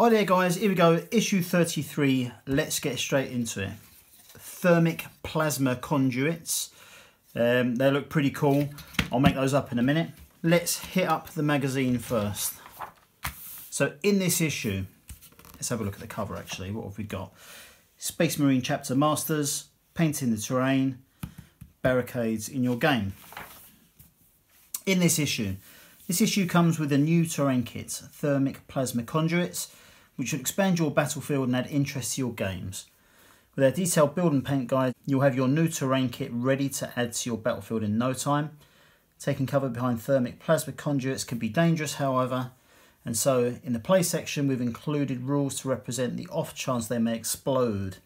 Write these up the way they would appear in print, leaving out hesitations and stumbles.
Hi there guys, here we go, issue 33, let's get straight into it. Thermic plasma conduits, they look pretty cool, I'll make those up in a minute. Let's hit up the magazine first. So in this issue, let's have a look at the cover actually, what have we got? Space Marine Chapter Masters, painting the terrain, barricades in your game. In this issue comes with a new terrain kit, Thermic plasma conduits, which will expand your battlefield and add interest to your games. With our detailed build and paint guide, you'll have your new terrain kit ready to add to your battlefield in no time. Taking cover behind thermic plasma conduits can be dangerous, however, and so in the play section we've included rules to represent the off chance they may explode.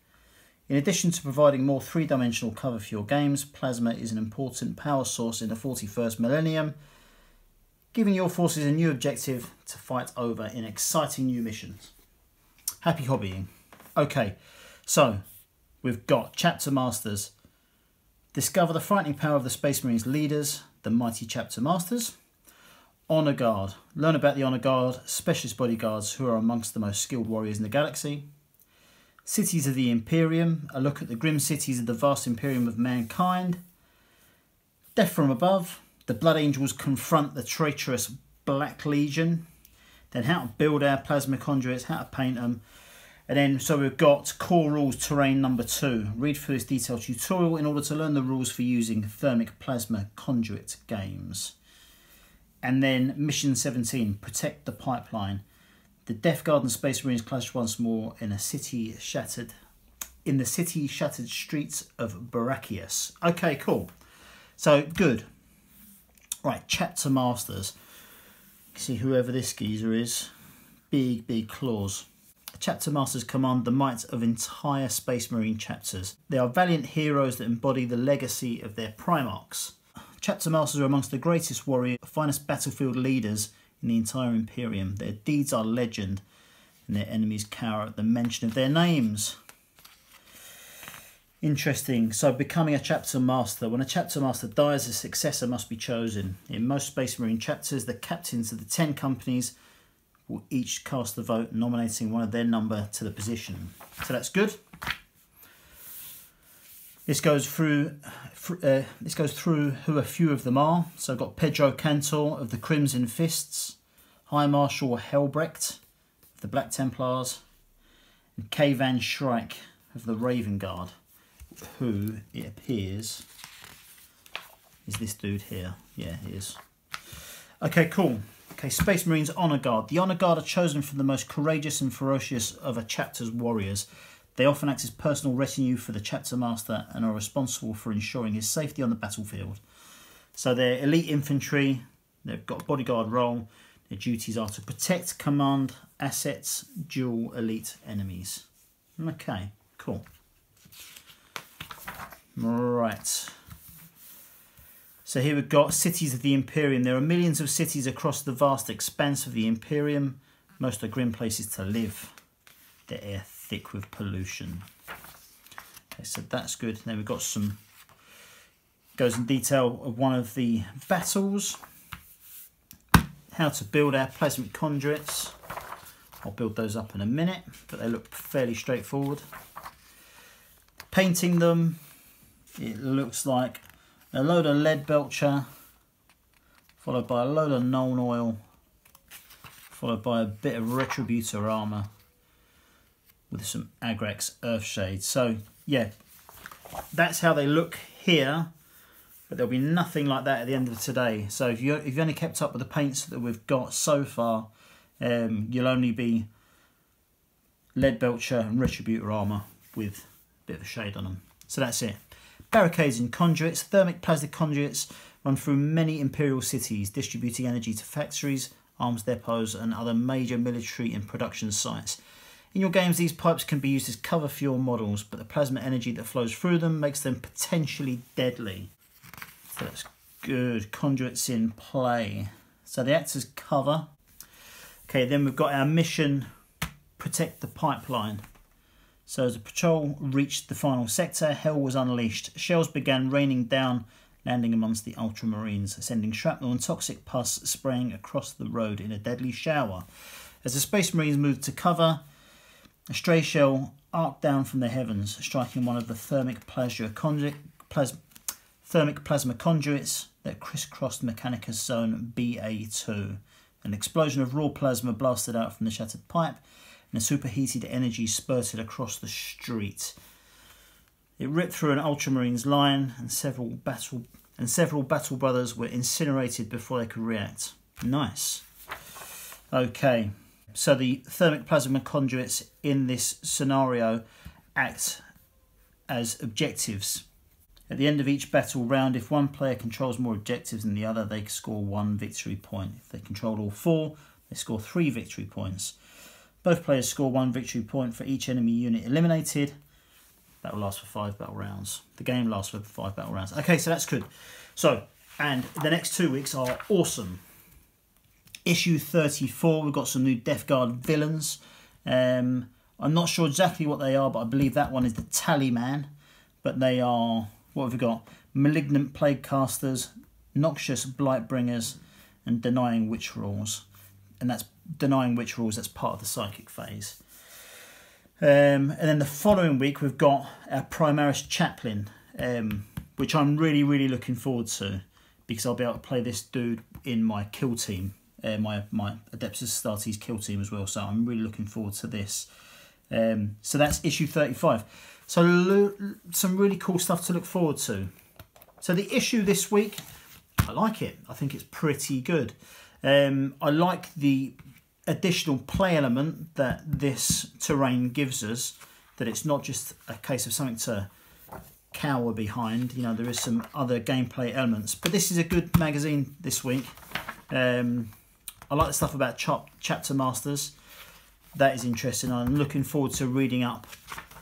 In addition to providing more three-dimensional cover for your games, plasma is an important power source in the 41st millennium, giving your forces a new objective to fight over in exciting new missions. Happy hobbying. Okay, so we've got Chapter Masters. Discover the frightening power of the Space Marines leaders, the mighty Chapter Masters. Honor Guard. Learn about the Honor Guard, specialist bodyguards who are amongst the most skilled warriors in the galaxy. Cities of the Imperium. A look at the grim cities of the vast Imperium of mankind. Death from Above. The Blood Angels confront the traitorous Black Legion. Then how to build our plasma conduits, how to paint them. And then, so we've got Core Rules Terrain number 2. Read through this detailed tutorial in order to learn the rules for using thermic plasma conduit games. And then Mission 17, Protect the Pipeline. The Death Guard and Space Marines clash once more in the city shattered streets of Barachius. Okay, cool. So, good. Right, Chapter Masters. You see whoever this geezer is. Big claws. Chapter Masters command the might of entire Space Marine chapters. They are valiant heroes that embody the legacy of their primarchs. Chapter Masters are amongst the greatest warriors, finest battlefield leaders in the entire Imperium. Their deeds are legend, and their enemies cower at the mention of their names. Interesting. So becoming a Chapter Master. When a Chapter Master dies, a successor must be chosen. In most Space Marine chapters, the captains of the 10 companies will each cast a vote nominating one of their number to the position. So that's good. This goes through who a few of them are. So I've got Pedro Cantor of the Crimson Fists, High Marshal Helbrecht of the Black Templars, and Kay Van Shrike of the Raven Guard, who it appears is this dude here. Yeah, he is. Okay, cool. Okay, Space Marines Honor Guard. The Honor Guard are chosen from the most courageous and ferocious of a chapter's warriors. They often act as personal retinue for the Chapter Master and are responsible for ensuring his safety on the battlefield. So they're elite infantry, they've got a bodyguard role, their duties are to protect, command, assets, duel elite enemies. Okay, cool. Right. So here we've got Cities of the Imperium. There are millions of cities across the vast expanse of the Imperium. Most are grim places to live. The air thick with pollution. Okay, so that's good. Then we've got some, goes in detail of one of the battles. How to build our plasmic conduits. I'll build those up in a minute, but they look fairly straightforward. Painting them, it looks like a load of lead belcher, followed by a load of known oil, followed by a bit of retributor armour with some Agrax Earthshade. So yeah, that's how they look here, but there'll be nothing like that at the end of today. So if you've only kept up with the paints that we've got so far, you'll only be lead belcher and retributor armour with a bit of a shade on them. So that's it. Barricades and conduits. Thermic plasma conduits run through many imperial cities, distributing energy to factories, arms depots and other major military and production sites. In your games, these pipes can be used as cover for your models, but the plasma energy that flows through them makes them potentially deadly. So that's good. Conduits in play. So they act as cover. Okay, then we've got our mission, Protect the Pipeline. So as the patrol reached the final sector, hell was unleashed. Shells began raining down, landing amongst the Ultramarines, sending shrapnel and toxic pus spraying across the road in a deadly shower. As the Space Marines moved to cover, a stray shell arced down from the heavens, striking one of the thermic plasma conduits that crisscrossed Mechanicus Zone BA2. An explosion of raw plasma blasted out from the shattered pipe, and a superheated energy spurted across the street. It ripped through an Ultramarine's line, and several battle brothers were incinerated before they could react. Nice. Okay, so the thermic plasma conduits in this scenario act as objectives. At the end of each battle round, if one player controls more objectives than the other, they score 1 victory point. If they control all 4, they score 3 victory points. Both players score 1 victory point for each enemy unit eliminated. That will last for 5 battle rounds. The game lasts for 5 battle rounds. Okay, so that's good. So, and the next 2 weeks are awesome. Issue 34, we've got some new Death Guard villains. I'm not sure exactly what they are, but I believe that one is the Tallyman. But they are, what have we got? Malignant Plague Casters, Noxious Blightbringers, and Denying Witch Rules. And that's Denying Witch Rules, that's part of the Psychic phase. And then the following week we've got our Primaris Chaplain, which I'm really looking forward to, because I'll be able to play this dude in my kill team, my Adeptus Astartes kill team as well. So I'm really looking forward to this. So that's issue 35. So some really cool stuff to look forward to. So the issue this week, I like it. I think it's pretty good. I like the additional play element that this terrain gives us, that it's not just a case of something to cower behind. You know, there is some other gameplay elements, but this is a good magazine this week. I like the stuff about chapter masters. That is interesting. I'm looking forward to reading up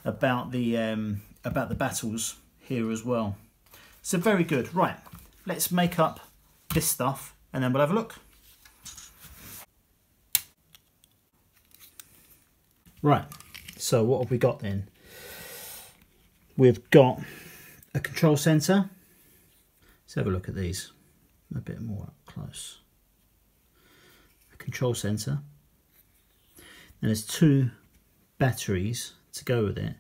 about the battles here as well. So very good. Right, let's make up this stuff and then we'll have a look. Right, so what have we got then? We've got a control centre. Let's have a look at these a bit more up close. A control centre. And there's 2 batteries to go with it.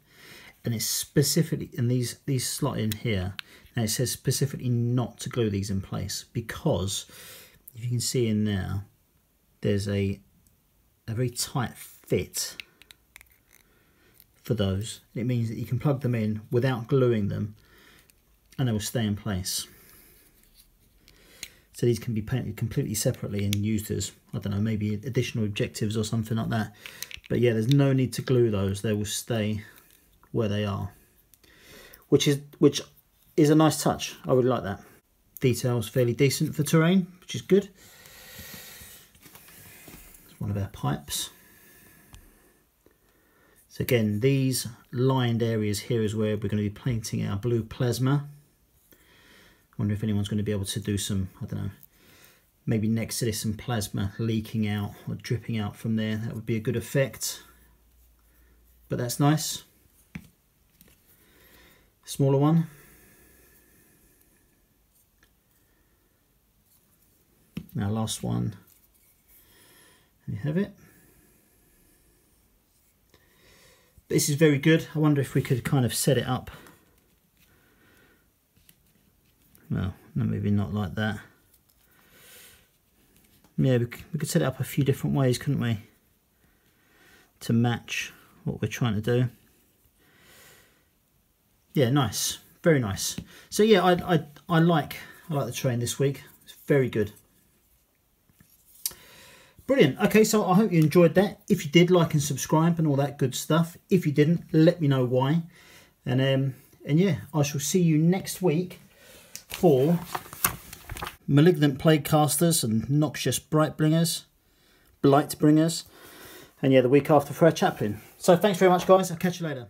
And it's specifically, and these slot in here. Now it says specifically not to glue these in place, because if you can see in there, there's a very tight fit for those. It means that you can plug them in without gluing them and they will stay in place. So these can be painted completely separately and used as, I don't know, maybe additional objectives or something like that. But yeah, there's no need to glue those. They will stay where they are, which is a nice touch. I would like that. Details fairly decent for terrain, which is good. It's one of our pipes. So again, these lined areas here is where we're going to be painting our blue plasma. I wonder if anyone's going to be able to do some, I don't know, maybe next to this some plasma leaking out or dripping out from there. That would be a good effect. But that's nice. Smaller one. Now last one. There you have it. This is very good. I wonder if we could kind of set it up. Well, no, maybe not like that. Yeah, we could set it up a few different ways, couldn't we? To match what we're trying to do. Yeah, nice. Very nice. So yeah, I like the terrain this week. It's very good. Brilliant. Okay, so I hope you enjoyed that. If you did, like and subscribe and all that good stuff. If you didn't, let me know why. And yeah, I shall see you next week for Malignant Plague Casters and Noxious Blightbringers. And yeah, the week after for our Chaplain. So thanks very much, guys. I'll catch you later.